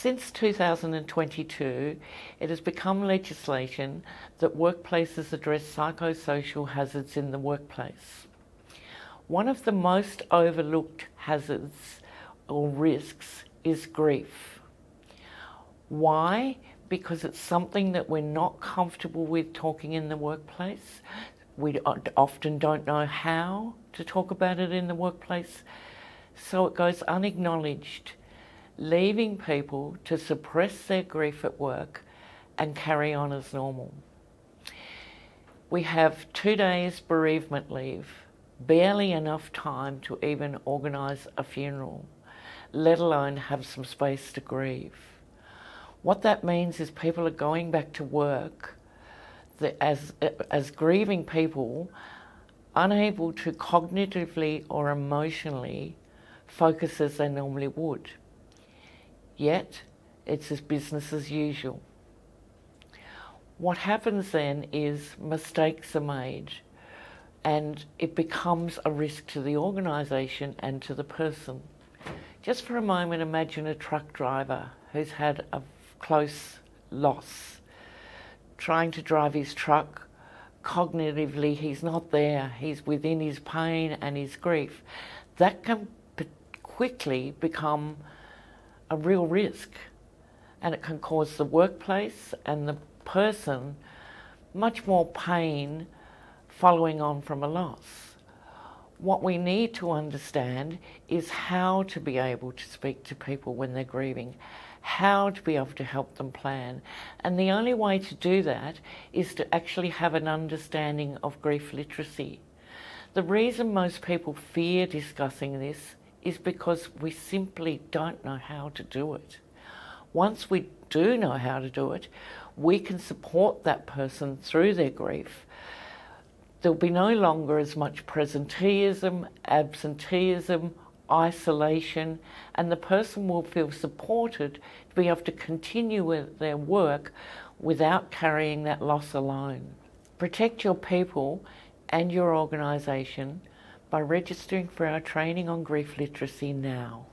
Since 2022, it has become legislation that workplaces address psychosocial hazards in the workplace. One of the most overlooked hazards or risks is grief. Why? Because it's something that we're not comfortable with talking in the workplace. We often don't know how to talk about it in the workplace, so it goes unacknowledged, leaving people to suppress their grief at work and carry on as normal. We have 2 days bereavement leave, barely enough time to even organise a funeral, let alone have some space to grieve. What that means is people are going back to work as grieving people, unable to cognitively or emotionally focus as they normally would. Yet, it's as business as usual. What happens then is mistakes are made and it becomes a risk to the organisation and to the person. Just for a moment, imagine a truck driver who's had a close loss, trying to drive his truck. Cognitively, he's not there. He's within his pain and his grief. That can quickly become a real risk, and it can cause the workplace and the person much more pain following on from a loss. What we need to understand is how to be able to speak to people when they're grieving, how to be able to help them plan. And the only way to do that is to actually have an understanding of grief literacy. The reason most people fear discussing this is because we simply don't know how to do it. Once we do know how to do it, we can support that person through their grief. There'll be no longer as much presenteeism, absenteeism, isolation, and the person will feel supported to be able to continue with their work without carrying that loss alone. Protect your people and your organisation by registering for our training on grief literacy now.